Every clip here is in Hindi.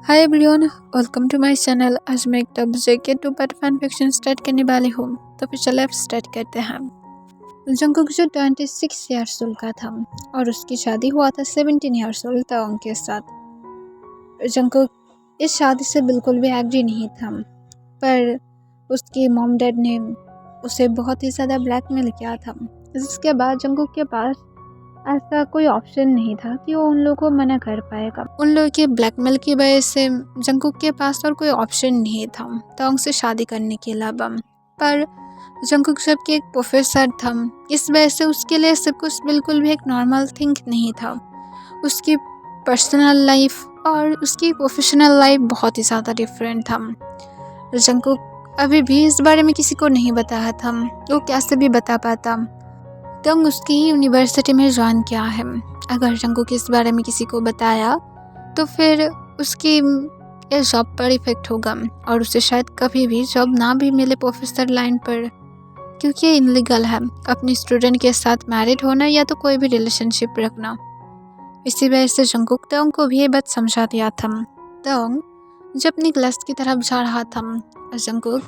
Hi everyone, welcome to my channel. आज मैं एक top JK 2 part fan fiction start करने वाली हूँ। तो फिर चलो अब स्टार्ट करते हैं। जंगकुक जो 26 ईयर्स ओल्ड का था और उसकी शादी हुआ था 17 ईयर्स ओल्ड ताओंग के साथ। जंगकुक इस शादी से बिल्कुल भी एग्री नहीं था, पर उसकी मॉम डैड ने उसे बहुत ही ज़्यादा ब्लैकमेल किया था, जिसके बाद जंगकुक के पास ऐसा कोई ऑप्शन नहीं था कि वो उन लोगों को मना कर पाएगा। उन लोगों के ब्लैकमेल की वजह से जंगकुक के पास और कोई ऑप्शन नहीं था ताओंग से शादी करने के अलावा। पर जंगकुक जब कि एक प्रोफेसर था, इस वजह से उसके लिए सब कुछ बिल्कुल भी एक नॉर्मल थिंग नहीं था। उसकी पर्सनल लाइफ और उसकी प्रोफेशनल लाइफ बहुत ही ज़्यादा डिफरेंट था। जंगकुक अभी भी इस बारे में किसी को नहीं बताया था, वो कैसे भी बता पाता। तंग उसकी ही यूनिवर्सिटी में ज्वाइन किया है। अगर जंगकुक इस बारे में किसी को बताया तो फिर उसकी ये जॉब पर इफेक्ट होगा और उसे शायद कभी भी जॉब ना भी मिले प्रोफेसर लाइन पर, क्योंकि ये इनलीगल है अपनी स्टूडेंट के साथ मैरिड होना या तो कोई भी रिलेशनशिप रखना। इसी वजह से जंगकुक तंग को भी ये बात समझा दिया था। तंग जब अपनी क्लास की तरफ जा रहा था और जंगकुक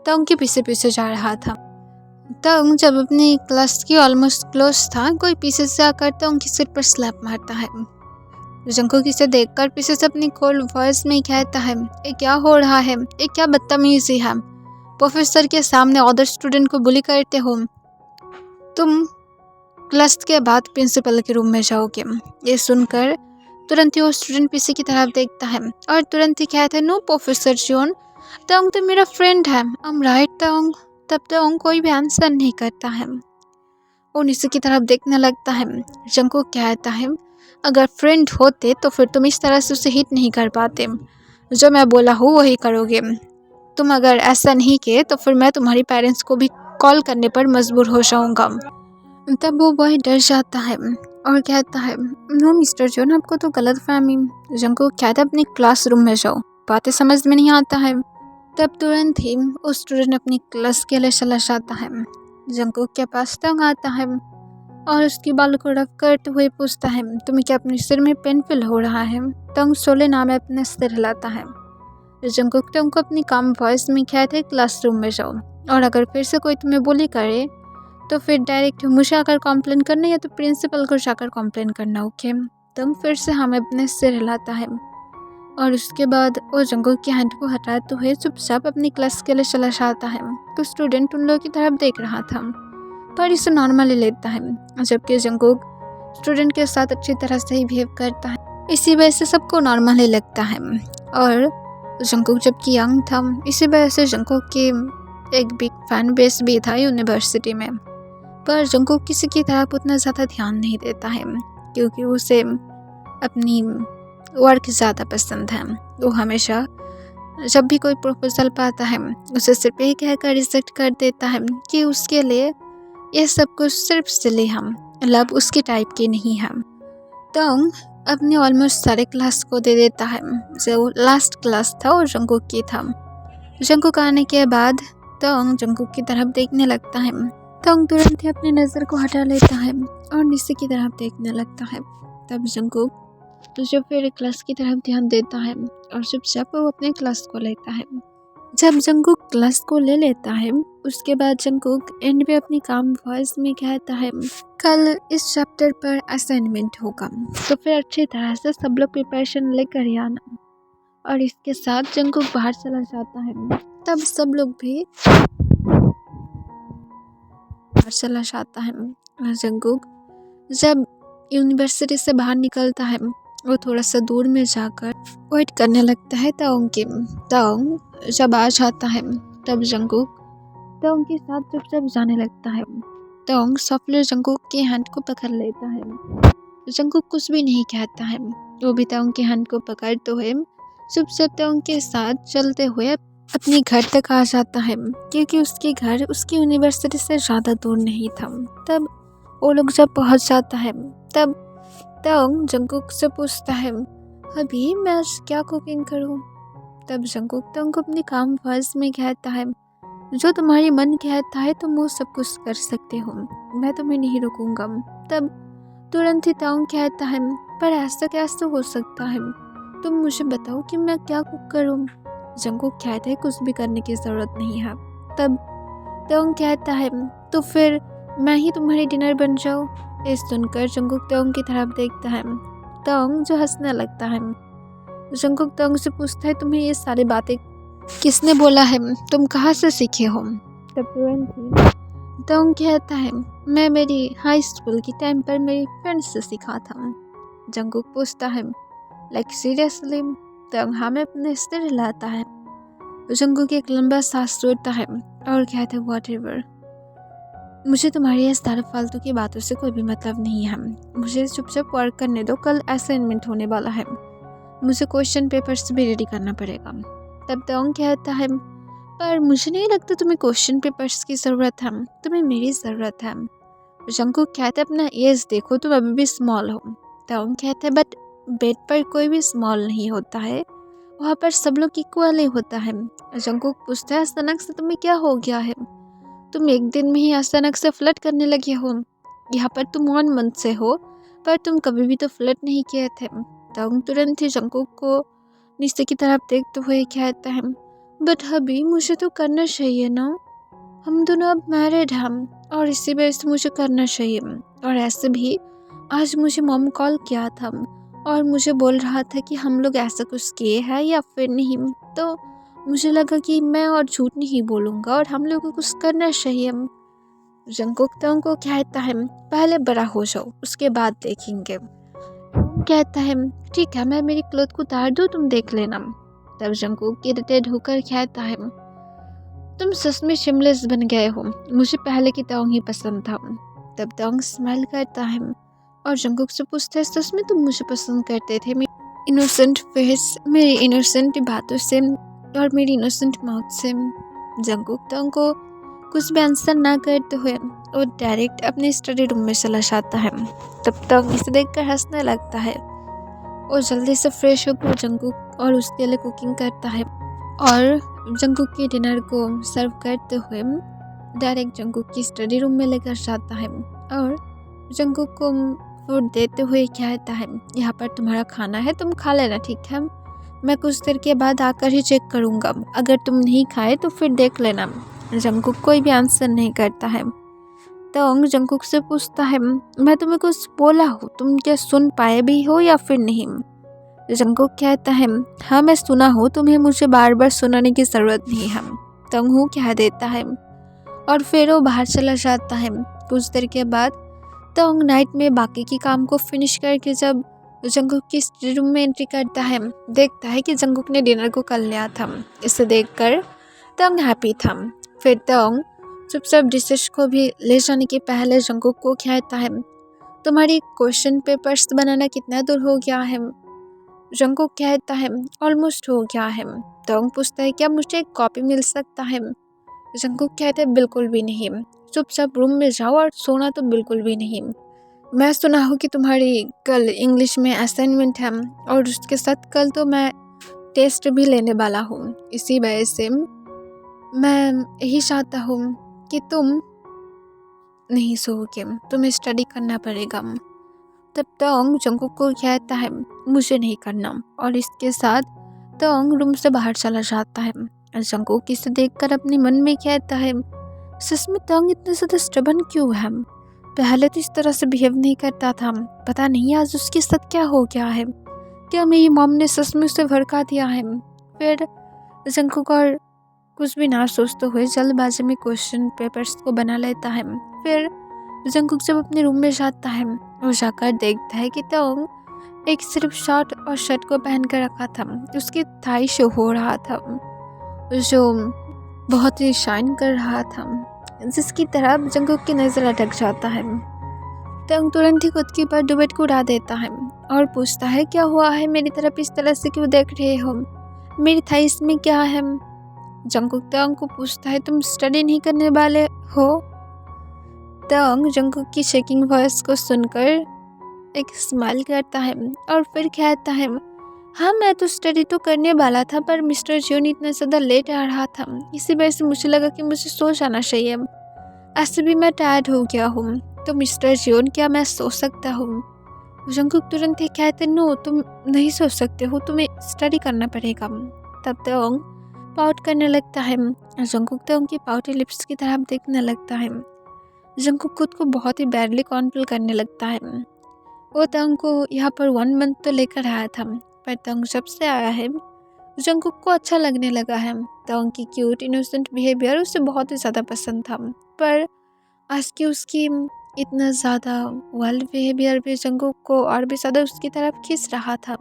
तंग के पीछे पीछे जा रहा था। तंग जब अपनी क्लास की ऑलमोस्ट क्लोज था, कोई पीछे से आकर तंग के सिर पर स्लैप मारता है। जंगकुक इसे देखकर पीछे से अपनी कोल्ड वॉइस में कहता है, ये क्या हो रहा है, ये क्या बदतमीजी है, प्रोफेसर के सामने अदर स्टूडेंट को बुली करते हो, तुम क्लास के बाद प्रिंसिपल के रूम में जाओगे। ये सुनकर तुरंत ही वो स्टूडेंट पीछे की तरफ देखता है और तुरंत ही कहता है, नो प्रोफेसर जॉन, तंग तो मेरा फ्रेंड है, आई एम राइट तंग। तब तंग कोई भी आंसर नहीं करता है, वो नीचे की तरफ देखने लगता है। जंगकुक कहता है, अगर फ्रेंड होते तो फिर तुम इस तरह से उसे हिट नहीं कर पाते, जो मैं बोला हूँ वही करोगे। तुम अगर ऐसा नहीं किए तो फिर मैं तुम्हारी पेरेंट्स को भी कॉल करने पर मजबूर हो जाऊँगा। तब वो बॉय डर जाता है और कहता है, नो मिस्टर जॉन, आपको तो गलत फहमी। जंगकुक कहता है, अपनी क्लासरूम में जाओ, बातें समझ में नहीं आता है। तब तुरंत ही वो स्टूडेंट अपनी क्लास के लिए चला जाता है। जंगकुक के पास तंग आता है और उसकी बालों को रफ करते हुए पूछता है, तुम्हें क्या अपने सिर में पेन फील हो रहा है? तंग सोले नाम में अपने सिर हिलाता है। जंगकुक तंग को अपनी काम वॉइस में कहते, क्लासरूम में जाओ और अगर फिर से कोई तुम्हें बुली करे तो फिर डायरेक्ट मुझे आकर कंप्लेन करना या तो प्रिंसिपल को जाकर कंप्लेन करना, ओके? तंग फिर से हमें अपने सिर हिलाता है और उसके बाद वो जंगकुक की हैंड को हटाते हुए चुपचाप अपनी क्लास के लिए चला जाता है। तो स्टूडेंट उन लोगों की तरफ देख रहा था पर इसे नॉर्मली लेता है, जबकि जंगकुक स्टूडेंट के साथ अच्छी तरह से ही बिहेव करता है। इसी वजह से सबको नॉर्मली लगता है। और जंगकुक जबकि यंग था, इसी वजह से जंगकुक की एक बिग फैन बेस भी था यूनिवर्सिटी में। पर जंगकुक किसी की तरफ उतना ज़्यादा ध्यान नहीं देता है, क्योंकि उसे अपनी वर्क ज़्यादा पसंद है। वो हमेशा जब भी कोई प्रपोजल पाता है उसे सिर्फ यही कहकर रिजेक्ट कर देता है कि उसके लिए ये सब कुछ सिर्फ सिली हम लव उसकी टाइप की नहीं है। तंग अपने ऑलमोस्ट सारे क्लास को दे देता है। जो लास्ट क्लास था वो जंगकुक की था। जंगकुक आने के बाद तंग जंगकुक की तरफ देखने लगता है। तंग तुरंत ही अपनी नज़र को हटा लेता है और नीचे की तरफ देखने लगता है। तब जंगकुक जो फिर क्लास की तरफ ध्यान देता है और चुपचाप वो अपने क्लास को लेता है। जब जंगकुक क्लास को ले लेता है, उसके बाद जंगकुक एंड में अपनी काम वॉइस में कहता है, कल इस चैप्टर पर असाइनमेंट होगा, तो फिर अच्छी तरह से सब लोग प्रिपरेशन लेकर ही आना। और इसके साथ जंगकुक बाहर चला जाता है। तब सब लोग भी बाहर चला जाता है। और जंगकुक जब यूनिवर्सिटी से बाहर निकलता है, वो थोड़ा सा दूर में जाकर वेट करने लगता है ताओंग की। ताओंग जब आ जाता है तब जंगकुक ताओंग के साथ चुपचाप जाने लगता है। ताओंग सॉफ्टली जंगकुक के हैंड को पकड़ लेता है। जंगकुक कुछ भी नहीं कहता है, वो भी ताओंग के हैंड को पकड़ते हुए चुपचाप ताओंग के साथ चलते हुए अपने घर तक आ जाता है, क्योंकि उसके घर उसकी यूनिवर्सिटी से ज़्यादा दूर नहीं था। तब वो लोग जब पहुंच जाता है तब ताओंग जंगकुक से पूछता है, अभी मैं आज क्या कुकिंग करूं? तब जंगकुक ताओंग को अपनी काम वॉइस में कहता है, जो तुम्हारी मन कहता है तुम वो सब कुछ कर सकते हो, मैं तुम्हें नहीं रोकूंगा। तब तुरंत ही ताओंग कहता है, पर ऐसा कैसे हो सकता है, तुम मुझे बताओ कि मैं क्या कुक करूँ। जंगकुक कहता है कुछ भी करने की ज़रूरत नहीं है। तब तोंग कहता है तो फिर मैं ही तुम्हारी डिनर बन जाऊँ। ये सुनकर जंगकुक तोंग की तरफ देखता है। तोंग जो हंसने लगता है। जंगकुक तोंग से पूछता है तुम्हें ये सारी बातें किसने बोला है, तुम कहाँ से सीखे हो। तब तोंग कहता है मैं मेरी हाई स्कूल की टाइम पर मेरी फ्रेंड से सीखा था। जंगकुक पूछता है लाइक सीरियसली। तोंग हमें अपने सिर हिलाता है। जंगकुक एक लंबा सांस छोड़ता है और कहता है व्हाटएवर, मुझे तुम्हारी इस सारे फालतू की बातों से कोई भी मतलब नहीं है। मुझे चुपचाप वर्क करने दो, कल असाइनमेंट होने वाला है, मुझे क्वेश्चन पेपर्स भी रेडी करना पड़ेगा। तब तोंग कहता है पर मुझे नहीं लगता तुम्हें क्वेश्चन पेपर्स की ज़रूरत है, तुम्हें मेरी ज़रूरत है। जंगकुक कहता है अपना एज देखो, तुम अभी भी स्मॉल हो। तोंग कहता है बट बेड पर कोई भी स्मॉल नहीं होता है, वहाँ पर सब लोग इक्वल ही होता है। जंगकुक पूछता है अचानक से तुम्हें क्या हो गया है, तुम एक दिन में ही अचानक से फ्लर्ट करने लगे हो। यहाँ पर तुम 1 मंथ से हो पर तुम कभी भी तो फ्लर्ट नहीं किए थे। तोंग तुरंत ही जंगकुक को नीचे की तरफ देखते हुए कहता है बट अभी मुझे तो करना चाहिए ना, हम दोनों अब मैरिड हैं और इसी वजह से मुझे करना चाहिए। और ऐसे भी आज मुझे मॉम कॉल किया था और मुझे बोल रहा था कि हम लोग ऐसा कुछ किए हैं या फिर नहीं, तो मुझे लगा कि मैं और झूठ नहीं बोलूँगा और हम लोग को कुछ करना चाहिए। जंगकुक तोंग को कहता है पहले बड़ा हो जाओ उसके बाद देखेंगे। कहता है ठीक है, मैं मेरी क्लोथ को उतार दूँ, तुम देख लेना। तब जंगकुक इरिटेट होकर कहता है तुम सच में शिमलेस बन गए हो, मुझे पहले की तोंग ही पसंद था। तब तोंग स्माइल करता है और जंगकुक से पूछता है सच में तुम मुझे पसंद करते थे। मेरी इनोसेंट फेस, मेरी इनोसेंट बातों से और मेरी इनोसेंट माउथ से। जंगकुक तोंग को कुछ भी आंसर ना करते हुए वो डायरेक्ट अपने स्टडी रूम में चला जाता है। तब तोंग इसे देखकर हंसने लगता है और जल्दी से फ्रेश होकर जंगकुक और उसके लिए कुकिंग करता है और जंगकुक के डिनर को सर्व करते हुए डायरेक्ट जंगकुक की स्टडी रूम में लेकर जाता है और जंगकुक को फूड देते हुए कहता है यहाँ पर तुम्हारा खाना है, तुम खा लेना, ठीक है, मैं कुछ देर के बाद आकर ही चेक करूँगा, अगर तुम नहीं खाए तो फिर देख लेना। जंगकुक कोई भी आंसर नहीं करता है। तोंग जंगकुक से पूछता है मैं तुम्हें कुछ बोला हूँ, तुम क्या सुन पाए भी हो या फिर नहीं। जंगकुक कहता है हाँ मैं सुना हूँ, तुम्हें मुझे बार बार सुनाने की ज़रूरत नहीं है। तोंग हूँ कह देता है और फिर वो बाहर चला जाता है। कुछ देर के बाद तोंग नाइट में बाकी की काम को फिनिश करके जब जंगकुक की स्टडी रूम में एंट्री करता है, देखता है कि जंगकुक ने डिनर को कर लिया था। इसे देखकर तोंग हैप्पी था। फिर तोंग चुपचाप डिशेस को भी ले जाने के पहले जंगकुक को कहता है तुम्हारी क्वेश्चन पेपर्स बनाना कितना दूर हो गया है। जंगकुक कहता है ऑलमोस्ट हो गया है। तोंग पूछता है क्या मुझे एक कॉपी मिल सकता है। जंगकुक कहता है बिल्कुल भी नहीं, चुपचाप रूम में जाओ और सोना तो बिल्कुल भी नहीं। मैं सुना हूँ कि तुम्हारी कल इंग्लिश में असाइनमेंट है और उसके साथ कल तो मैं टेस्ट भी लेने वाला हूँ, इसी वजह से मैं यही चाहता हूँ कि तुम नहीं सोओगे, तुम्हें स्टडी करना पड़ेगा। तब तोंग जंगकुक को कहता है मुझे नहीं करना और इसके साथ तोंग रूम से बाहर चला जाता है। जंगकुक इसे देखकर अपने मन में कहता है सच में तोंग इतना ज़्यादा स्टबर्न क्यों है, पहले तो इस तरह से बिहेव नहीं करता था, पता नहीं आज उसके साथ क्या हो गया है, क्या मेरी मॉम ने सच में उसे भड़का दिया है। फिर जंगकुक और कुछ भी ना सोचते हुए जल्दबाजी में क्वेश्चन पेपर्स को बना लेता है। फिर जंगकुक जब अपने रूम में जाता है वो जाकर देखता है कि तोंग एक सिर्फ शॉर्ट और शर्ट को पहन कर रखा था, उसकी थाई शो हो रहा था जो बहुत ही शाइन कर रहा था, जिसकी तरफ जंगकुक की नज़र अटक जाता है। तोंग तुरंत ही खुद की पर दुबेट को उड़ा देता है और पूछता है क्या हुआ है, मेरी तरफ इस तरह से क्यों देख रहे हो, मेरी थाइस में क्या है। जंगकुक तोंग को पूछता है तुम स्टडी नहीं करने वाले हो। तोंग जंगकुक की शेकिंग वॉइस को सुनकर एक स्माइल करता है और फिर कहता है हाँ मैं तो स्टडी तो करने वाला था, पर मिस्टर जियोन इतना ज़्यादा लेट आ रहा था, इसी वजह से मुझे लगा कि मुझे सो जाना चाहिए, ऐसे भी मैं टायर्ड हो गया हूँ, तो मिस्टर जियोन क्या मैं सो सकता हूँ। जंकुक तुरंत ही कहते नो तुम नहीं सोच सकते हो, तुम्हें स्टडी करना पड़ेगा। तब तोंग पाउट करने लगता है। जंकुक तोंग की पाउटी लिप्स की तरफ देखने लगता है। जंकुक खुद को बहुत ही बैडली कंट्रोल करने लगता है। वो तोंग को यहाँ पर 1 मंथ तो लेकर आया था, पर तोंग जब से आया है जंकुक को अच्छा लगने लगा है। तोंग की क्यूट इनोसेंट बिहेवियर उसे बहुत ही ज़्यादा पसंद था, पर आज की उसकी इतना ज़्यादा वाइल्ड बिहेवियर भी जंकुक को और भी ज़्यादा उसकी तरफ खींच रहा था।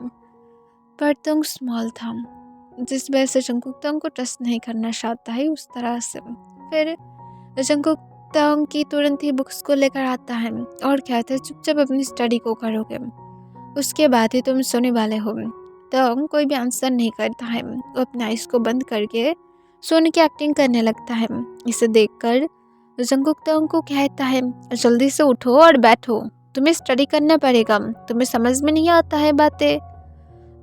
पर तोंग स्मॉल था, जिस वजह से जंकुक तोंग को ट्रस्ट नहीं करना चाहता है उस तरह से। फिर जंकुक तोंग की तुरंत ही बुक्स को लेकर आता है और कहता है चुपचाप अपनी स्टडी को करोगे, उसके बाद ही तुम सोने वाले हो। तोंग कोई भी आंसर नहीं करता है, वो अपने आइज़ को बंद करके सोने की एक्टिंग करने लगता है। इसे देखकर जंकुक तोंग को कहता है जल्दी से उठो और बैठो, तुम्हें स्टडी करना पड़ेगा, तुम्हें समझ में नहीं आता है बातें।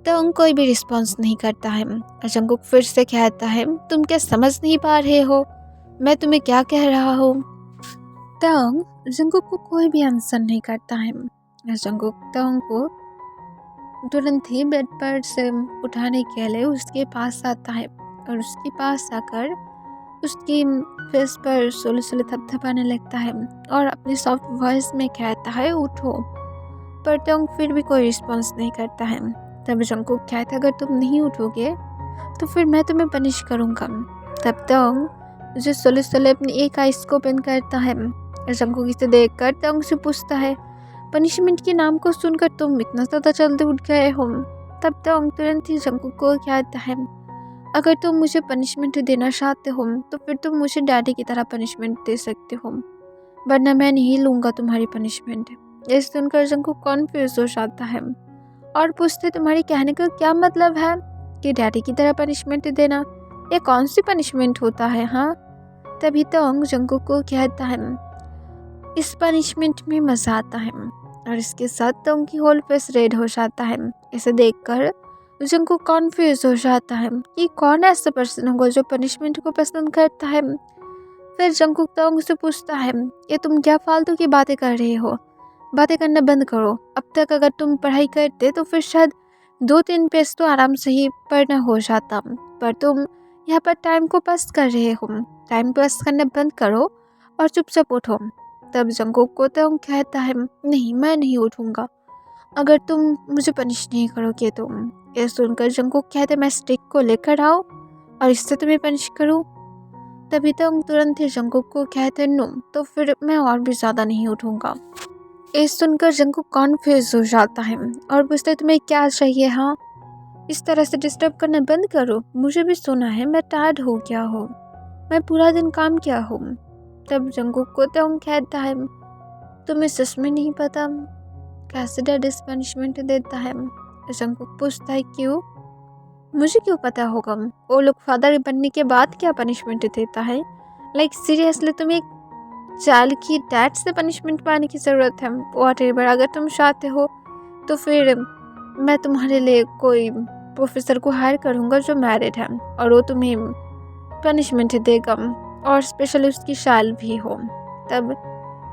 तोंग कोई भी रिस्पॉन्स नहीं करता है। जंकुक फिर से कहता है तुम क्या समझ नहीं पा रहे हो, मैं तुम्हें क्या कह रहा हूँ। तोंग जंकुक को कोई भी आंसर नहीं करता है। जंकुक तोंग को तुरंत ही बेड पर से उठाने के लिए उसके पास आता है और उसके पास आकर उसकी फेस पर सोले सोले थपथपाने लगता है और अपनी सॉफ्ट वॉइस में कहता है उठो। पर तोंग फिर भी कोई रिस्पॉन्स नहीं करता है। तब जंकुक कहता है अगर तुम नहीं उठोगे तो फिर मैं तुम्हें पनिश करूँगा। तब तोंग जो सोले सोले अपनी एक आइस को ओपन करता है। जंकुक इसे देखकर तोंग से पूछता है पनिशमेंट के नाम को सुनकर तुम इतना ज़्यादा जल्दी उठ गए हो। तब तोंग तुरंत ही जंकुक को कहता है अगर तुम मुझे पनिशमेंट देना चाहते हो तो फिर तुम मुझे डैडी की तरह पनिशमेंट दे सकते हो, वरना मैं नहीं लूँगा तुम्हारी पनिशमेंट। ये सुनकर जंकुक कॉन्फ्यूज हो जाता है और पूछते तुम्हारी कहने का क्या मतलब है कि डैडी की तरह पनिशमेंट देना, ये कौन सी पनिशमेंट होता है। हाँ, तभी तोंग जंकुक को कहता है इस पनिशमेंट में मज़ा आता है, और इसके साथ तोंग की होल फेस रेड हो जाता है। इसे देखकर जंकुक कॉन्फ्यूज हो जाता है कि कौन ऐसा पर्सन होगा जो पनिशमेंट को पसंद करता है। फिर जंकुक तोंग से पूछता है ये तुम क्या फालतू की बातें कर रहे हो, बातें करना बंद करो। अब तक अगर तुम पढ़ाई करते तो फिर शायद 2-3 पेज तो आराम से ही पढ़ना हो जाता, पर तुम यहाँ पर टाइम को पास कर रहे हो। टाइम पास करना बंद करो और चुपचाप उठो। तब जंकुक को तोंग कहता है नहीं, मैं नहीं उठूँगा अगर तुम मुझे पनिश नहीं करोगे तो। ये सुनकर जंकुक कहते मैं स्टिक को लेकर आओ और इससे तुम्हें पनिश करूँ। तभी तोंग तुरंत ही जंकुक को कहते नो, तो फिर मैं और भी ज़्यादा नहीं उठूँगा। ये सुनकर जंकुक कॉन्फ्यूज हो जाता है और पूछते तुम्हें क्या चाहिए। हाँ, इस तरह से डिस्टर्ब करना बंद करो, मुझे भी सोना है, मैं टायर्ड हो गया हूँ, मैं पूरा दिन काम किया हूँ। तब जंकुक को तोंग कहता है तुम्हें सच में नहीं पता कैसे डैड इस पनिशमेंट देता है। जंकुक पूछता है क्यों, मुझे क्यों पता होगा, वो लोग फादर बनने के बाद क्या पनिशमेंट देता है। लाइक सीरियसली तुम्हें एक चाइल्ड की डैड से पनिशमेंट पाने की ज़रूरत है। व्हाटएवर, अगर तुम चाहते हो तो फिर मैं तुम्हारे लिए कोई प्रोफेसर को हायर करूँगा जो मैरिड है और वो तुम्हें पनिशमेंट देगा और स्पेशली उसकी शाल भी हो। तब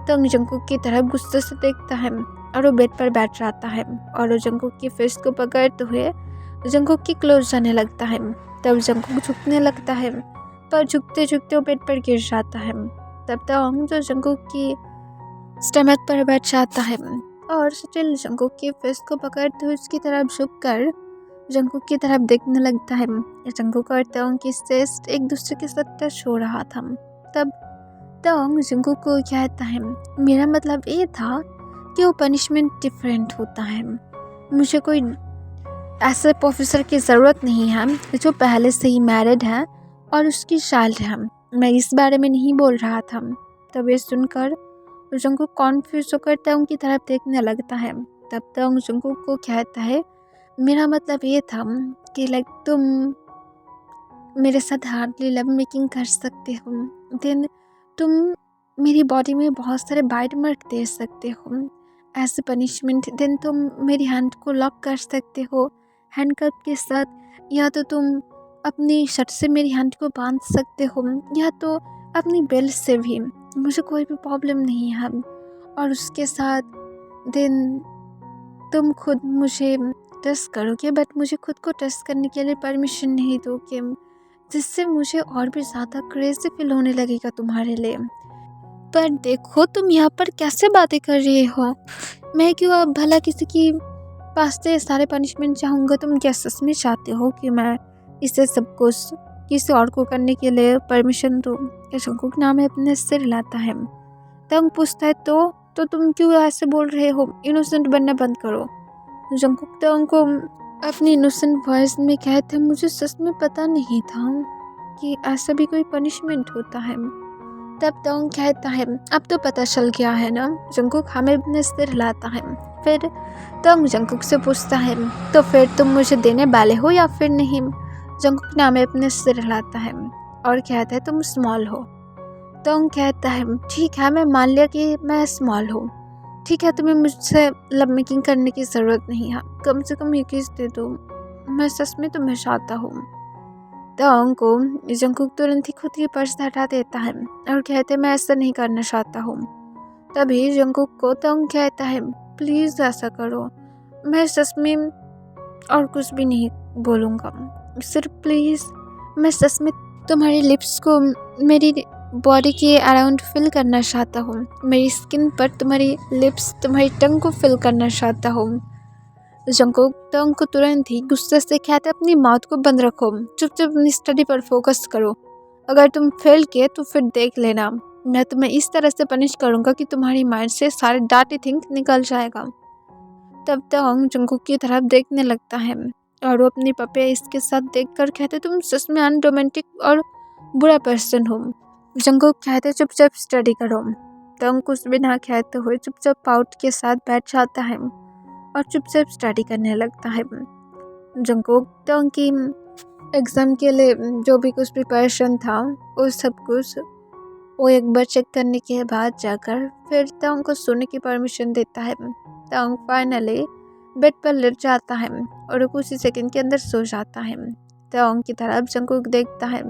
तोंग जंकुक की तरफ गुस्से से देखता है और वो बेड पर बैठ जाता है और वो जंकुक की फेस को पकड़ते हुए जंकुक की क्लोज जाने लगता है। तब जंकुक झुकने लगता है, पर झुकते झुकते वो बेड पर गिर जाता है। तब तोंग जो जंकुक की स्टमक पर बैठ जाता है और स्टिल जंकुक की फेस को पकड़ते हुए उसकी तरफ झुककर जंकुक की तरफ देखने लगता है। जंकुक और तोंग की चेस्ट एक दूसरे के साथ टच हो रहा था। तब तोंग जंकुक को कहता है मेरा मतलब ये था कि वो पनिशमेंट डिफरेंट होता है, मुझे कोई ऐसे प्रोफेसर की ज़रूरत नहीं है जो पहले से ही मैरिड है और उसकी चाइल्ड है, मैं इस बारे में नहीं बोल रहा था। तब ये सुनकर जंकुक कॉन्फ्यूज होकर तोंग की तरफ देखने लगता है। तब तोंग जंकुक को कहता है मेरा मतलब ये था कि लाइक तुम मेरे साथ हार्डली लव मेकिंग कर सकते हो, देन तुम मेरी बॉडी में बहुत सारे बाइट मार्क दे सकते हो एज ए पनिशमेंट, देन तुम मेरी हैंड को लॉक कर सकते हो हैंडकफ के साथ, या तो तुम अपनी शर्ट से मेरी हैंड को बांध सकते हो या तो अपनी बेल्ट से भी, मुझे कोई भी प्रॉब्लम नहीं है। और उसके साथ देन तुम खुद मुझे टच करोगे, बट मुझे खुद को टच करने के लिए परमिशन नहीं दोगे, जिससे मुझे और भी ज़्यादा क्रेजी फील होने लगेगा तुम्हारे लिए। पर देखो तुम यहाँ पर कैसे बातें कर रही हो, मैं क्यों अब भला किसी की पास से सारे पनिशमेंट चाहूँगा? तुम क्या सच में चाहते हो कि मैं इसे सब कुछ किसी और को करने के लिए परमिशन दूँ? जंगकुक नाम है अपने सिर हिलाता है। तंग पूछता है तो तुम क्यों ऐसे बोल रहे हो? इनोसेंट बनना बंद करो। जंगकुक तंग को अपनी इनोसेंट वॉइस में कहते हैं, मुझे सच में पता नहीं था कि ऐसा भी कोई पनिशमेंट होता है। तब तंग कहता है, अब तो पता चल गया है ना? जंगकुक हमें अपने सिर हिलाता है। फिर तंग जंगकुक से पूछता है, तो फिर तुम मुझे देने वाले हो या फिर नहीं? जंगकुक ने हमें अपने सिर हिलाता है और कहता है, तुम स्मॉल हो। तंग कहता है, ठीक है, मैं मान लिया कि मैं स्मॉल हूँ। ठीक है, तुम्हें मुझसे लव मेकिंग करने की ज़रूरत नहीं है, कम से कम ये किस दे दो, मैं सच में तुम्हें चाहता हूँ। तंग को जंगकुक तुरंत ही खुद की पर्स हटा देता है और कहते हैं, मैं ऐसा नहीं करना चाहता हूँ। तभी जंगकुक को तंग कहता है, प्लीज़ ऐसा करो, मैं सच में और कुछ भी नहीं बोलूँगा, सिर्फ प्लीज़, मैं सच में तुम्हारी लिप्स को मेरी बॉडी के अराउंड फिल करना चाहता हूँ, मेरी स्किन पर तुम्हारी लिप्स, तुम्हारी टंग को फिल करना चाहता हूँ। जंगकुक तंग को तुरंत ही गुस्से से कहते, अपनी माउथ को बंद रखो, चुपचाप अपनी स्टडी पर फोकस करो, अगर तुम फेल किए तो फिर देख लेना, मैं तुम्हें इस तरह से पनिश करूँगा कि तुम्हारी माइंड से सारे डार्टी थिंक निकल जाएगा। तब तंग जंगकुक की तरफ देखने लगता है और वो अपनी पपिया इसके साथ देखकर कहते, तुम सच में अनरोमांटिक और बुरा पर्सन हो। जंगकुक कहते, चुपचाप स्टडी करो। तंग कुछ भी ना कहते हुए चुपचाप पाउट के साथ बैठ जाता है और चुपचाप स्टडी करने लगता है। जंगकुक तंग की एग्ज़ाम के लिए जो भी कुछ प्रिपरेशन था वो सब कुछ वो एक बार चेक करने के बाद जाकर फिर तंग को सोने की परमिशन देता है। तंग फाइनली बेड पर लेट जाता है और वो कुछ ही सेकंड के अंदर सो जाता है। तंग की तरफ जंगकुक देखता है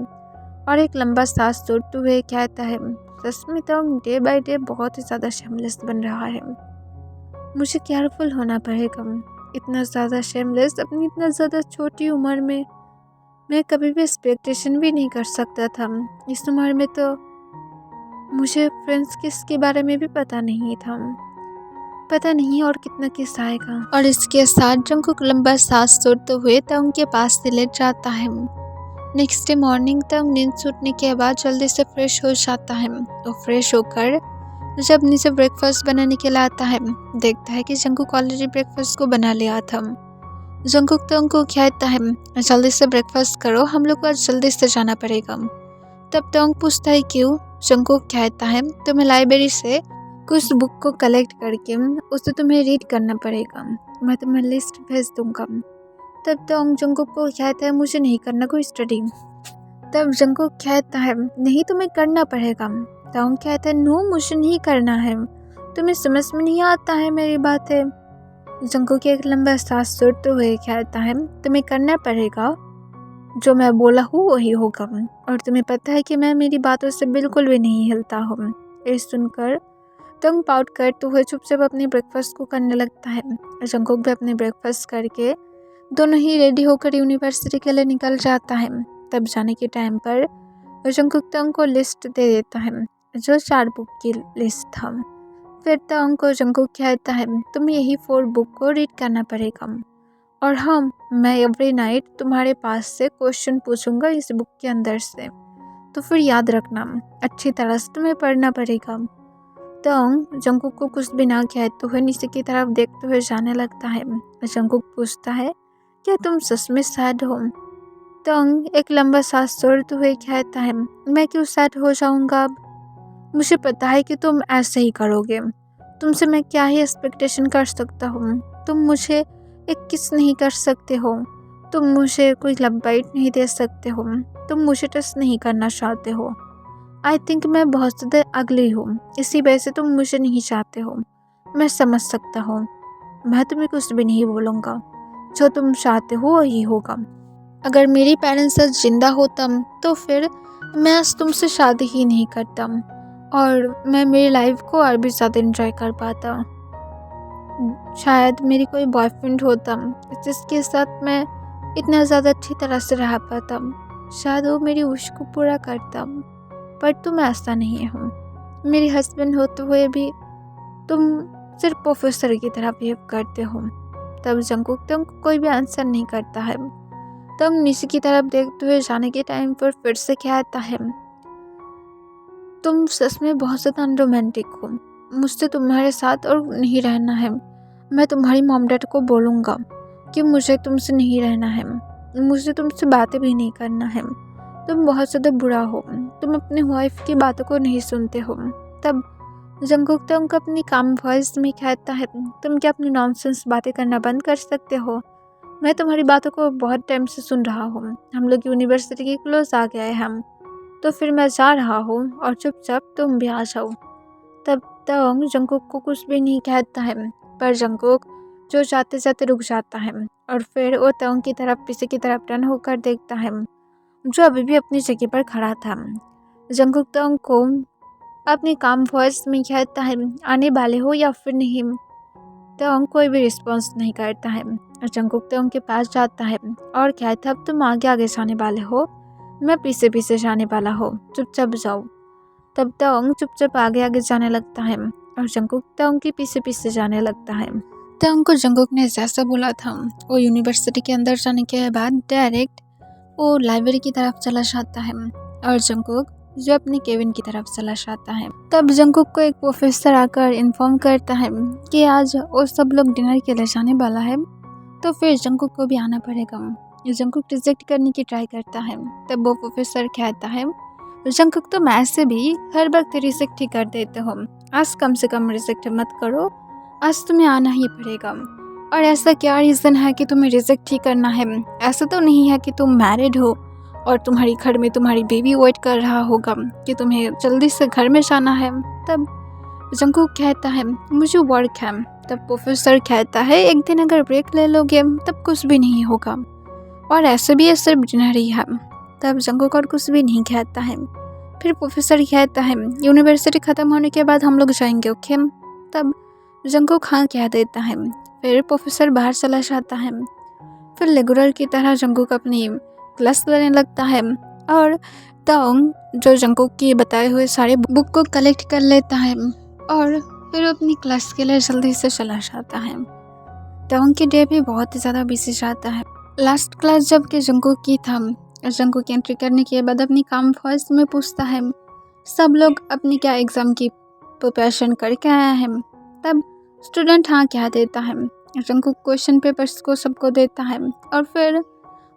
और एक लंबा सांस छोड़ते हुए कहता है, सच में तंग डे बाय डे बहुत ही ज़्यादा शेमलेस बन रहा है, मुझे केयरफुल होना पड़ेगा। इतना ज़्यादा शेमलेस अपनी इतना ज़्यादा छोटी उम्र में मैं कभी भी एक्सपेक्टेशन भी नहीं कर सकता था। इस उम्र में तो मुझे फ्रेंड्स किस के बारे में भी पता नहीं था, पता नहीं और कितना किस आएगा। और इसके साथ जंगकुक लंबा सांस छोड़ते हुए तंग के पास से लेट जाता है। नेक्स्ट डे मॉर्निंग तंग नींद छूटने के बाद जल्दी से फ्रेश हो जाता है और फ्रेश होकर जब नीचे ब्रेकफास्ट बनाने के लिए आता है, देखता है कि जंगकुक ऑलरेडी ब्रेकफास्ट को बना लिया था। जंगकुक तंग को कहता है, जल्दी से ब्रेकफास्ट करो, हम लोग को आज जल्दी से जाना पड़ेगा। तब तंग पूछता है, क्यों? जंगकुक कहता है, तुम्हें लाइब्रेरी से कुछ बुक को कलेक्ट करके उसे तुम्हें रीड करना पड़ेगा, मैं तुम्हें लिस्ट भेज दूंगा। तब तंग जंगकुक को कहता है, मुझे नहीं करना कोई स्टडी। तब जंगकुक कहता है, नहीं तुम्हें करना पड़ेगा। तंग कहता है, नो मुझे नहीं करना है, तुम्हें समझ में नहीं आता है मेरी बातें। जंगकुक एक लंबा सांस छोड़ते हुए कहता है, तुम्हें करना पड़ेगा, जो मैं बोला हूँ वही होगा, और तुम्हें पता है कि मैं मेरी बातों से बिल्कुल भी नहीं हिलता हूँ। ये सुनकर तंग पाउट करते हुए चुपचाप अपने ब्रेकफास्ट को करने लगता है। जंगकुक भी अपने ब्रेकफास्ट करके दोनों ही रेडी होकर यूनिवर्सिटी के लिए निकल जाता है। तब जाने के टाइम पर जंगकुक तंग को लिस्ट दे देता है, जो 4 बुक की लिस्ट था। फिर तंग को जंगकुक कहता है, तुम्हें यही 4 बुक को रीड करना पड़ेगा, और हाँ, मैं एवरी नाइट तुम्हारे पास से क्वेश्चन पूछूंगा इस बुक के अंदर से, तो फिर याद रखना, अच्छी तरह से तुम्हें पढ़ना पड़ेगा। तंग जंगकुक को कुछ भी ना कहते हुए नीचे की तरफ देखते हुए जाने लगता है। जंगकुक पूछता है, क्या तुम सच में सैड हो? तंग एक लंबा सांस छोड़ते हुए कहता है, मैं क्यों सैड हो जाऊंगा अब, मुझे पता है कि तुम ऐसे ही करोगे, तुमसे मैं क्या ही एक्सपेक्टेशन कर सकता हूँ, तुम मुझे एक किस नहीं कर सकते हो, तुम मुझे कोई लव बाइट नहीं दे सकते हो, तुम मुझे टच नहीं करना चाहते हो। आई थिंक मैं बहुत ज़्यादा अगली हूँ, इसी वजह से तुम मुझे नहीं चाहते हो, मैं समझ सकता हूँ, मैं तुम्हें कुछ भी नहीं बोलूँगा, जो तुम चाहते हो वही होगा। अगर मेरी पेरेंट्स आज जिंदा होता तो फिर मैं आज तुमसे शादी ही नहीं करता और मैं मेरी लाइफ को और भी ज़्यादा एंजॉय कर पाता। शायद मेरी कोई बॉयफ्रेंड होता जिसके साथ मैं इतना ज़्यादा अच्छी तरह से रह पाता, शायद वो मेरी विश को पूरा करता, पर तुम ऐसा नहीं हो। मेरे हस्बैंड होते हुए भी तुम सिर्फ प्रोफेसर की तरह बिहेव करते हो। तब जंगकुक तुमको कोई भी आंसर नहीं करता है। तब नीचे की तरफ देखते हुए जाने के टाइम पर फिर से कहता है, तुम सच में बहुत ज़्यादा अनरोमांटिक हो, मुझसे तुम्हारे साथ और नहीं रहना है। मैं तुम्हारी मॉम डैड को बोलूँगा कि मुझे तुमसे नहीं रहना है, मुझे तुमसे बातें भी नहीं करना है। तुम बहुत ज़्यादा बुरा हो, तुम अपनी वाइफ की बातों को नहीं सुनते हो। तब जंगकुक तुमको अपनी काम वॉइस में कहता है, तुम क्या अपनी नॉनसेंस बातें करना बंद कर सकते हो? मैं तुम्हारी बातों को बहुत टाइम से सुन रहा हूँ। हम लोग यूनिवर्सिटी के क्लोज आ गए हम, तो फिर मैं जा रहा हूँ और चुपचाप तुम भी आ जाओ। तब तक जंगकुक को कुछ भी नहीं कहता है, पर जंगकुक जो जाते जाते रुक जाता है और फिर वो तंग की तरफ पीछे की तरफ टर्न होकर देखता है, जो अभी भी अपनी जगह पर खड़ा था। जंगकुक तंग को अपनी काम वॉइस में कहता है, आने वाले हो या फिर नहीं? तंग कोई भी रिस्पॉन्स नहीं करता है। जंगकुक तंग के पास जाता है और कहता है, अब तुम आगे आगे जाने वाले हो, मैं पीछे पीछे जाने वाला हो, चुपचाप जाओ। तब तंग चुपचाप आगे आगे जाने लगता है और जंगकुक तंग के पीछे पीछे जाने लगता है। तंग को जंगकुक ने जैसा बोला था, वो यूनिवर्सिटी के अंदर जाने के बाद डायरेक्ट वो लाइब्रेरी की तरफ चला जाता है और जंगकुक जो अपने केबिन की तरफ चला जाता है। तब जंगकुक को एक प्रोफेसर आकर इन्फॉर्म करता है कि आज वो सब लोग डिनर के लिए जाने वाला है, तो फिर जंगकुक को भी आना पड़ेगा। जंगकुक रिजेक्ट करने की ट्राई करता है। तब वो प्रोफेसर कहता है, जंगकुक तुम ऐसे भी हर वक्त रिजेक्ट ही कर देते हो, आज कम से कम रिजेक्ट मत करो, आज तुम्हें आना ही पड़ेगा। और ऐसा क्या रीज़न है कि तुम्हें रिजेक्ट ही करना है? ऐसा तो नहीं है कि तुम मैरिड हो और तुम्हारी घर में तुम्हारी बेबी वेट कर रहा होगा कि तुम्हें जल्दी से घर में जाना है। तब जंगकुक कहता है, मुझे वर्क है। तब प्रोफेसर कहता है, एक दिन अगर ब्रेक ले लोगे तब कुछ भी नहीं होगा, और ऐसे भी ये सिर्फ डिनर ही है। तब जंगकुक और कुछ भी नहीं कहता है। फिर प्रोफेसर कहता है, यूनिवर्सिटी ख़त्म होने के बाद हम लोग जाएंगे, ओके? तब जंगकुक हाँ कह देता है। फिर प्रोफेसर बाहर चला जाता है। फिर रेगुलर की तरह जंगकुक अपनी क्लास लेने लगता है और तंग जो जंगकुक की बताए हुए सारे बुक को कलेक्ट कर लेता है और फिर अपनी क्लास के लिए जल्दी से चला जाता है। तंग की डे भी बहुत ही ज़्यादा बिजी जाता है। लास्ट क्लास जब कि जंगकुक की था, जंगकुक एंट्री करने के बाद अपनी काम वॉइस में पूछता है, सब लोग अपनी क्या एग्ज़ाम की प्रिपरेशन करके आया है? तब स्टूडेंट हाँ कह देता है। जंगकुक क्वेश्चन पेपर्स को सबको देता है और फिर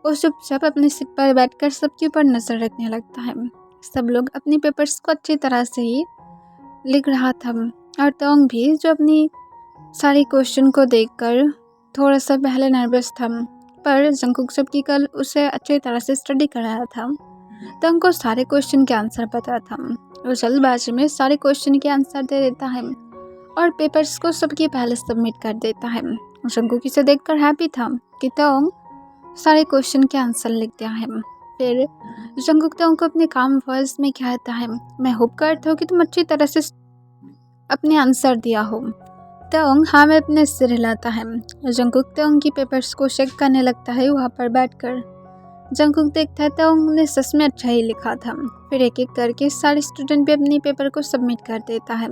वो चुपचाप अपनी सीट पर बैठकर सबके ऊपर नज़र रखने लगता है। सब लोग अपनी पेपर्स को अच्छी तरह से ही लिख रहा था और तोंग भी जो अपनी सारी क्वेश्चन को देखकर थोड़ा सा पहले नर्वस था, पर जंगकुक सबकी कल उसे अच्छी तरह से स्टडी कराया था तो उनको सारे क्वेश्चन के आंसर पता था। वो जल्दबाजी में सारे क्वेश्चन के आंसर दे देता है और पेपर्स को सबके पहले सबमिट कर देता है। जंगकुक इसे देखकर हैप्पी था कि तोंग सारे क्वेश्चन के आंसर लिख दिया है। फिर जंगकुक तोंग को अपने काम वॉइस में कहता है, मैं होप करता हूँ कि तुम अच्छी तरह से अपने आंसर दिया हो। तोंग हाँ में अपने सिर हिलाता है। जंगकुक तोंग की पेपर्स को चेक करने लगता है वहाँ पर बैठकर। जंगकुक देखता है तोंग ने सच में अच्छा ही लिखा था। फिर एक एक करके सारे स्टूडेंट भी अपने पेपर को सबमिट कर देता है।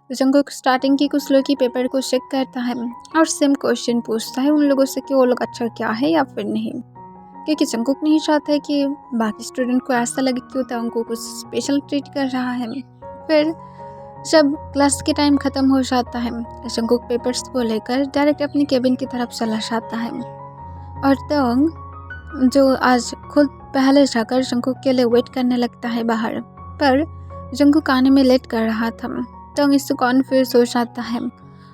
जंगकुक स्टार्टिंग की कुछ लोग की पेपर को चेक करता है और सेम क्वेश्चन पूछता है उन लोगों से कि वो लोग अच्छा क्या है या फिर नहीं, क्योंकि जंगकुक नहीं चाहता है कि बाकी स्टूडेंट को ऐसा लगे कि तोंग को कुछ स्पेशल ट्रीट कर रहा है। फिर जब क्लास के टाइम ख़त्म हो जाता है, जंगकुक पेपर्स को लेकर डायरेक्ट अपनी केबिन की तरफ चला जाता है और तोंग जो आज खुद पहले जाकर जंगकुक के लिए वेट करने लगता है बाहर, पर जंगकुक आने में लेट कर रहा था। तोंग इससे कॉन्फ्यूज हो जाता है,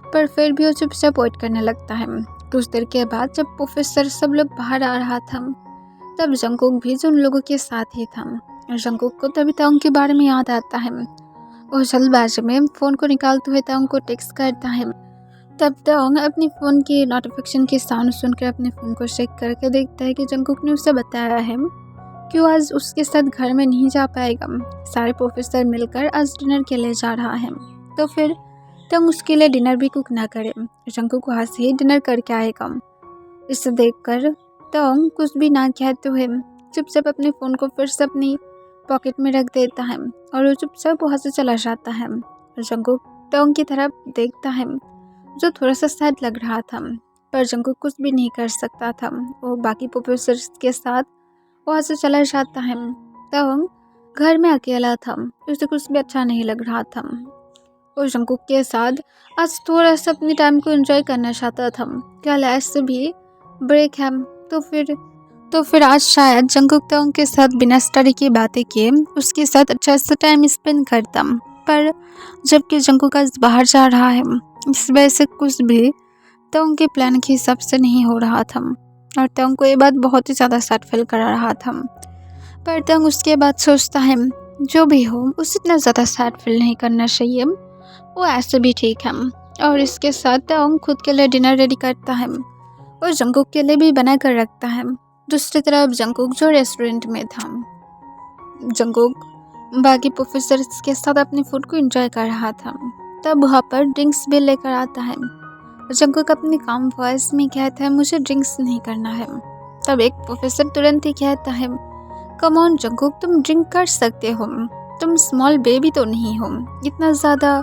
पर फिर भी वो चुपचाप वेट करने लगता है। कुछ देर के बाद जब प्रोफेसर सब लोग बाहर आ रहा था, तब जंगकुक भी जो उन लोगों के साथ ही था। जंगकुक को तभी तोंग के बारे में याद आता है। वो जल्दबाजी में फ़ोन को निकालते हुए तोंग को टेक्स्ट करता है। तब तोंग अपनी फ़ोन की नोटिफिकेशन की साउंड सुनकर अपने फ़ोन को चेक करके देखता है कि जंगकुक ने उसे बताया है कि वो आज उसके साथ घर में नहीं जा पाएगा। सारे प्रोफेसर मिलकर आज डिनर के लिए जा रहा है। तो फिर टंग उसके लिए डिनर भी कुक ना करे। जंकुक वहाँ से ही डिनर करके आएगा। इसे देखकर टंग कुछ भी ना कहते हुए चुपचाप अपने फ़ोन को फिर से अपनी पॉकेट में रख देता है और वो चुपचाप वहाँ से चला जाता है। जंकुक टंग की तरफ देखता है, जो थोड़ा सा सैड लग रहा था, पर जंकुक कुछ भी नहीं कर सकता था। वो बाकी प्रोफेसर्स के साथ वहाँ से चला जाता है। टंग घर में अकेला था, उसे कुछ भी अच्छा नहीं लग रहा था। और जंकुक के साथ आज थोड़ा सा अपने टाइम को एंजॉय करना चाहता था। कल ऐसे भी ब्रेक है, तो फिर आज शायद जंकुक टंग के साथ बिना स्टडी की बातें किए उसके साथ अच्छा सा टाइम स्पेंड करता। पर जबकि जंकुक आज बाहर जा रहा है, इस वजह से कुछ भी टंग के प्लान के हिसाब से नहीं हो रहा था और टंग को ये बात बहुत ही ज़्यादा सैड फील करा रहा था। पर टंग उसके बाद सोचता है, जो भी हो उसे इतना ज़्यादा सैड फील नहीं करना चाहिए, वो ऐसे भी ठीक है। और इसके साथ टंग खुद के लिए डिनर रेडी करता है और जंकुक के लिए भी बना कर रखता है। दूसरी तरफ जंकुक जो रेस्टोरेंट में था, जंकुक बाकी प्रोफेसर्स के साथ अपने फूड को एंजॉय कर रहा था। तब वहाँ पर ड्रिंक्स भी लेकर आता है। जंकुक अपनी काम वॉइस में कहता है, मुझे ड्रिंक्स नहीं करना है। तब एक प्रोफेसर तुरंत ही कहता है, कम ऑन जंकुक, तुम ड्रिंक कर सकते हो, तुम स्मॉल बेबी तो नहीं हो, इतना ज़्यादा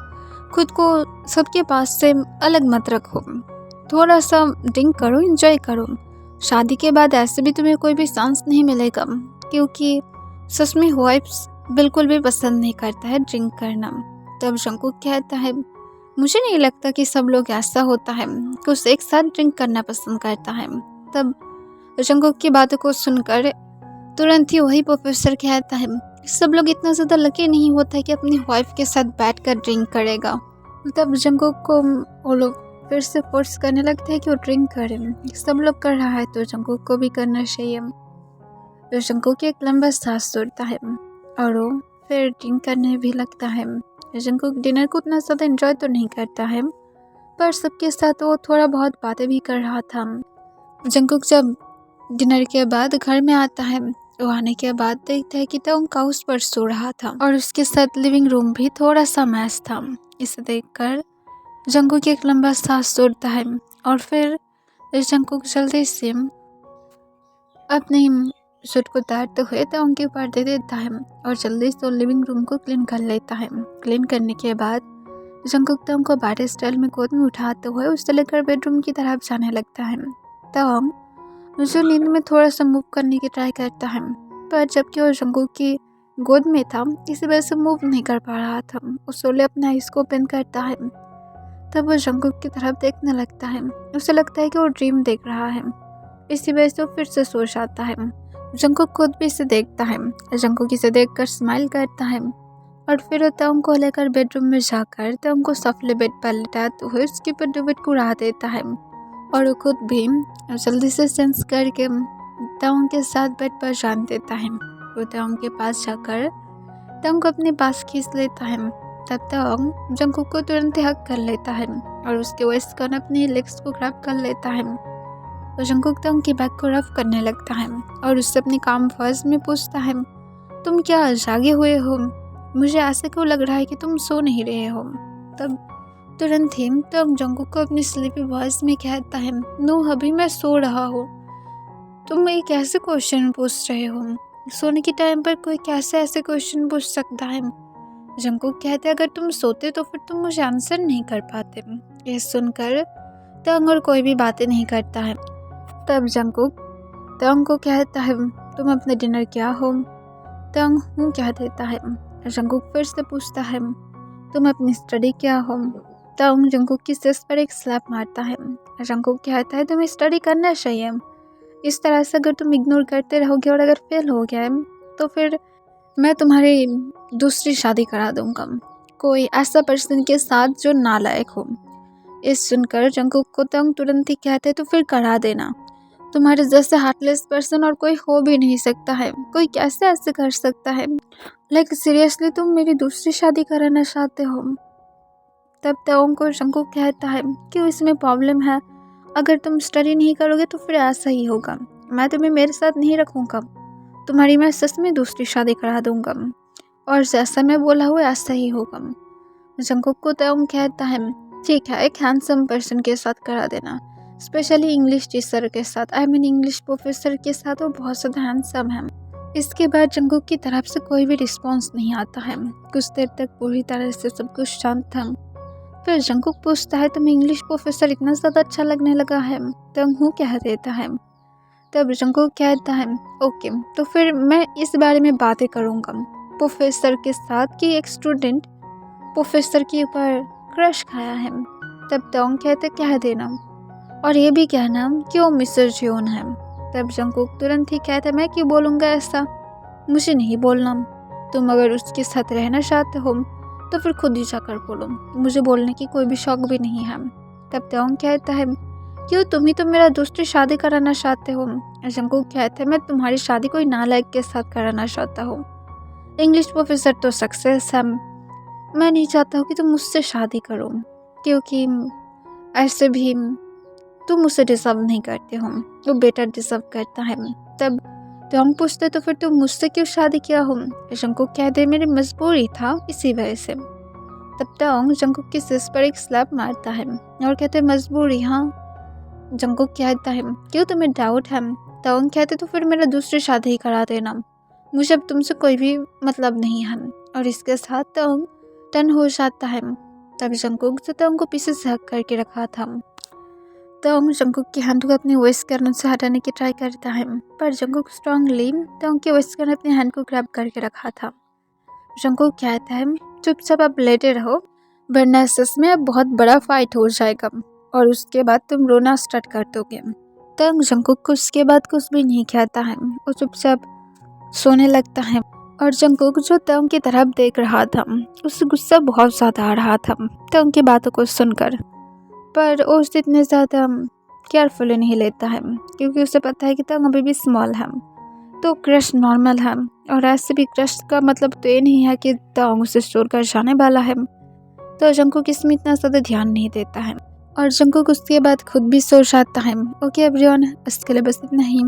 खुद को सबके पास से अलग मत रखो, थोड़ा सा ड्रिंक करो, एंजॉय करो। शादी के बाद ऐसे भी तुम्हें कोई भी चांस नहीं मिलेगा, क्योंकि सच में वाइफ्स बिल्कुल भी पसंद नहीं करता है ड्रिंक करना। तब जंकुक कहता है, मुझे नहीं लगता कि सब लोग ऐसा होता है, कुछ एक साथ ड्रिंक करना पसंद करता है। तब जंकुक की बातों को सुनकर तुरंत ही वही प्रोफेसर कहता है, सब लोग इतना ज़्यादा लकी नहीं होता है कि अपनी वाइफ के साथ बैठकर ड्रिंक करेगा। तब जंकुक को वो लोग फिर से फोर्स करने लगते हैं कि वो ड्रिंक करे। सब लोग कर रहा है तो जंकुक को भी करना चाहिए। तो जंकुक एक लंबा सांस छोड़ता है और वो फिर ड्रिंक करने भी लगता है। जंकुक डिनर को उतना ज़्यादा एंजॉय तो नहीं करता है, पर सबके साथ वो थोड़ा बहुत बातें भी कर रहा था। जंकुक जब डिनर के बाद घर में आता है, वो आने के बाद देखता है कि टंग काउच पर सो रहा था और उसके साथ लिविंग रूम भी थोड़ा सा मैस था। इसे देखकर जंकुक एक लंबा सांस छोड़ता है और फिर जंकुक जल्दी से अपने सूट को उतारते हुए टंग के ऊपर दे देता है और जल्दी से लिविंग रूम को क्लीन कर लेता है। क्लीन करने के बाद जंकुक टंग को बाटे स्टाइल में गोद में उठाते हुए उसे लेकर बेडरूम की तरफ जाने लगता है। टंग जो नींद में थोड़ा सा मूव करने की ट्राई करता है, पर जबकि वो जंकुक की गोद में था, इसी वजह से मूव नहीं कर पा रहा था। वो सोले अपने आइज को ओपन करता है। तब वो जंकुक की तरफ देखने लगता है। उसे लगता है कि वो ड्रीम देख रहा है, इसी वजह से वो फिर से सो जाता है। जंकुक खुद भी इसे देखता है। जंकुक इसे देखकर स्माइल करता है और फिर वो टंग को लेकर बेडरूम में जाकर टंग को सफले बेड पर लेटाते हुए उसके ऊपर दुबट को उड़ा देता है और वो खुद भी जल्दी से सेंस करके टंग के साथ बेड पर जान देता है। वो टंग के पास जाकर टंग को अपने पास खींच लेता है। तब टंग जंकुक को तुरंत ही हक कर लेता है और उसके वेस्ट कर अपने लेग्स को ग्रैब कर लेता है। तो जंकुक टंग की बैक को रफ करने लगता है और उससे अपनी काम वॉइस में पूछता है, तुम क्या जागे हुए हो? मुझे ऐसे क्यों लग रहा है कि तुम सो नहीं रहे हो? तब तुरंत ही टंग जंकुक को अपनी स्लीपी वॉइस में कहता है, नो, अभी मैं सो रहा हूँ। तुम एक ऐसे क्वेश्चन पूछ रहे हो? सोने के टाइम पर कोई कैसे ऐसे क्वेश्चन पूछ सकता है? जंकुक कहते, अगर तुम सोते तो फिर तुम मुझे आंसर नहीं कर पाते। ये सुनकर टंग और कोई भी बातें नहीं करता है। तब जंकुक टंग को कहता है, तुम अपने डिनर क्या हो? टंग हूँ कह देता है। जंकुक फिर से पूछता है, तुम अपनी स्टडी क्या हो? टंग जंकुक की सिर पर एक स्लैप मारता है। जंकुक कहता है, तुम्हें स्टडी करना चाहिए। इस तरह से अगर तुम इग्नोर करते रहोगे और अगर फेल हो गया तो फिर मैं तुम्हारी दूसरी शादी करा दूंगा, कोई ऐसा पर्सन के साथ जो नालायक हो। इस सुनकर जंकुक को टंग तुरंत ही कहते हैं, तो फिर करा देना, तुम्हारे जैसे हार्टलेस पर्सन और कोई हो भी नहीं सकता है। कोई कैसे ऐसे कर सकता है? लाइक सीरियसली तुम मेरी दूसरी शादी कराना चाहते हो? तब टंग को जंकुक कहता है, क्यों, इसमें प्रॉब्लम है? अगर तुम स्टडी नहीं करोगे तो फिर ऐसा ही होगा, मैं तुम्हें मेरे साथ नहीं रखूँगा, तुम्हारी मैं सच में दूसरी शादी करा दूंगा और जैसा मैं बोला हुआ ऐसा ही होगा। जंकुक को टंग कहता है, ठीक है, एक हैंडसम पर्सन के साथ करा देना, स्पेशली इंग्लिश टीचर के साथ, आई मीन इंग्लिश प्रोफेसर के साथ। वो बहुत ज़्यादा हैंडसम है। इसके बाद जंगकुक की तरफ से कोई भी रिस्पॉन्स नहीं आता है। कुछ देर तक पूरी तरह से सब कुछ शांत था। फिर जंगकुक पूछता है, तुम्हें इंग्लिश प्रोफेसर इतना ज़्यादा अच्छा लगने लगा है? तंगहू कह देता है। तब जंगकुक कहता है, ओके, तो फिर मैं इस बारे में बातें करूँगा प्रोफेसर के साथ कि एक स्टूडेंट प्रोफेसर के ऊपर क्रश खाया है। तब टोंग कहते, कह देना, और ये भी कहना कि वो मिस्टर जियोन है। तब जंगकुक तुरंत ही कहता, मैं क्यों बोलूँगा ऐसा? मुझे नहीं बोलना। तुम अगर उसके साथ रहना चाहते हो तो फिर खुद ही जाकर बोलो, मुझे बोलने की कोई भी शौक भी नहीं है। तब टोंग कहता है, क्यों, तुम ही तो मेरा दूसरी शादी कराना चाहते हो। जंगकुक कहता है, मैं तुम्हारी शादी कोई नालायक के साथ कराना चाहता हूँ। इंग्लिश प्रोफेसर तो सक्सेस है, मैं नहीं चाहता हूँ कि तुम मुझसे शादी करो, क्योंकि ऐसे भी तुम मुझसे डिजर्व नहीं करते हो, वो बेटर डिजर्व करता है। तब टोंग पूछते, तो फिर तुम मुझसे क्यों शादी किया हो? जंगकुक कहते, मेरी मजबूरी था, इसी वजह से। तब टोंग जंगकुक की सिर पर एक स्लैप मारता है और कहते, मजबूरी? हाँ। जंगकुक कहता है, क्यों, तुम्हें डाउट है? टोंग कहते, तो फिर मेरा दूसरी शादी ही करा देना, मुझे अब तुमसे कोई भी मतलब नहीं है। और इसके साथ टोंग टर्न हो जाता है। तब जंगकुक से टोंग को पीछे से हक करके रखा था। टोंग जंगकुक की हैंड को अपनी वेस्ट कर्न से हटाने की ट्राई करता है, पर जंगकुक स्ट्रांगली टोंग के वेस्ट कर्न अपनी हैंड को ग्रैब करके रखा था। जंगकुक कहता है, चुपचाप आप लेटे रहो, वरना सच में अब बहुत बड़ा फाइट हो जाएगा और उसके बाद तुम रोना स्टार्ट कर दोगे। टोंग जंगकुक को उसके बाद कुछ भी नहीं कहता है, वो चुपचाप सोने लगता है। और जंगकुक जो टोंग की तरफ देख रहा था, उससे गुस्सा बहुत ज़्यादा आ रहा था टोंग की बातों को सुनकर, पर वो उससे इतने ज़्यादा केयरफुली नहीं लेता है, क्योंकि उसे पता है कि टोंग अभी भी स्मॉल है, तो क्रश नॉर्मल है। और ऐसे भी क्रश का मतलब तो ये नहीं है कि टोंग उसे छोड़ कर जाने वाला है, तो जंगकुक इसमें इतना ज़्यादा ध्यान नहीं देता है। और जंगकुक उसके बाद खुद भी सो जाता है। ओके एवरीवन, इसके लिए बस इतना ही।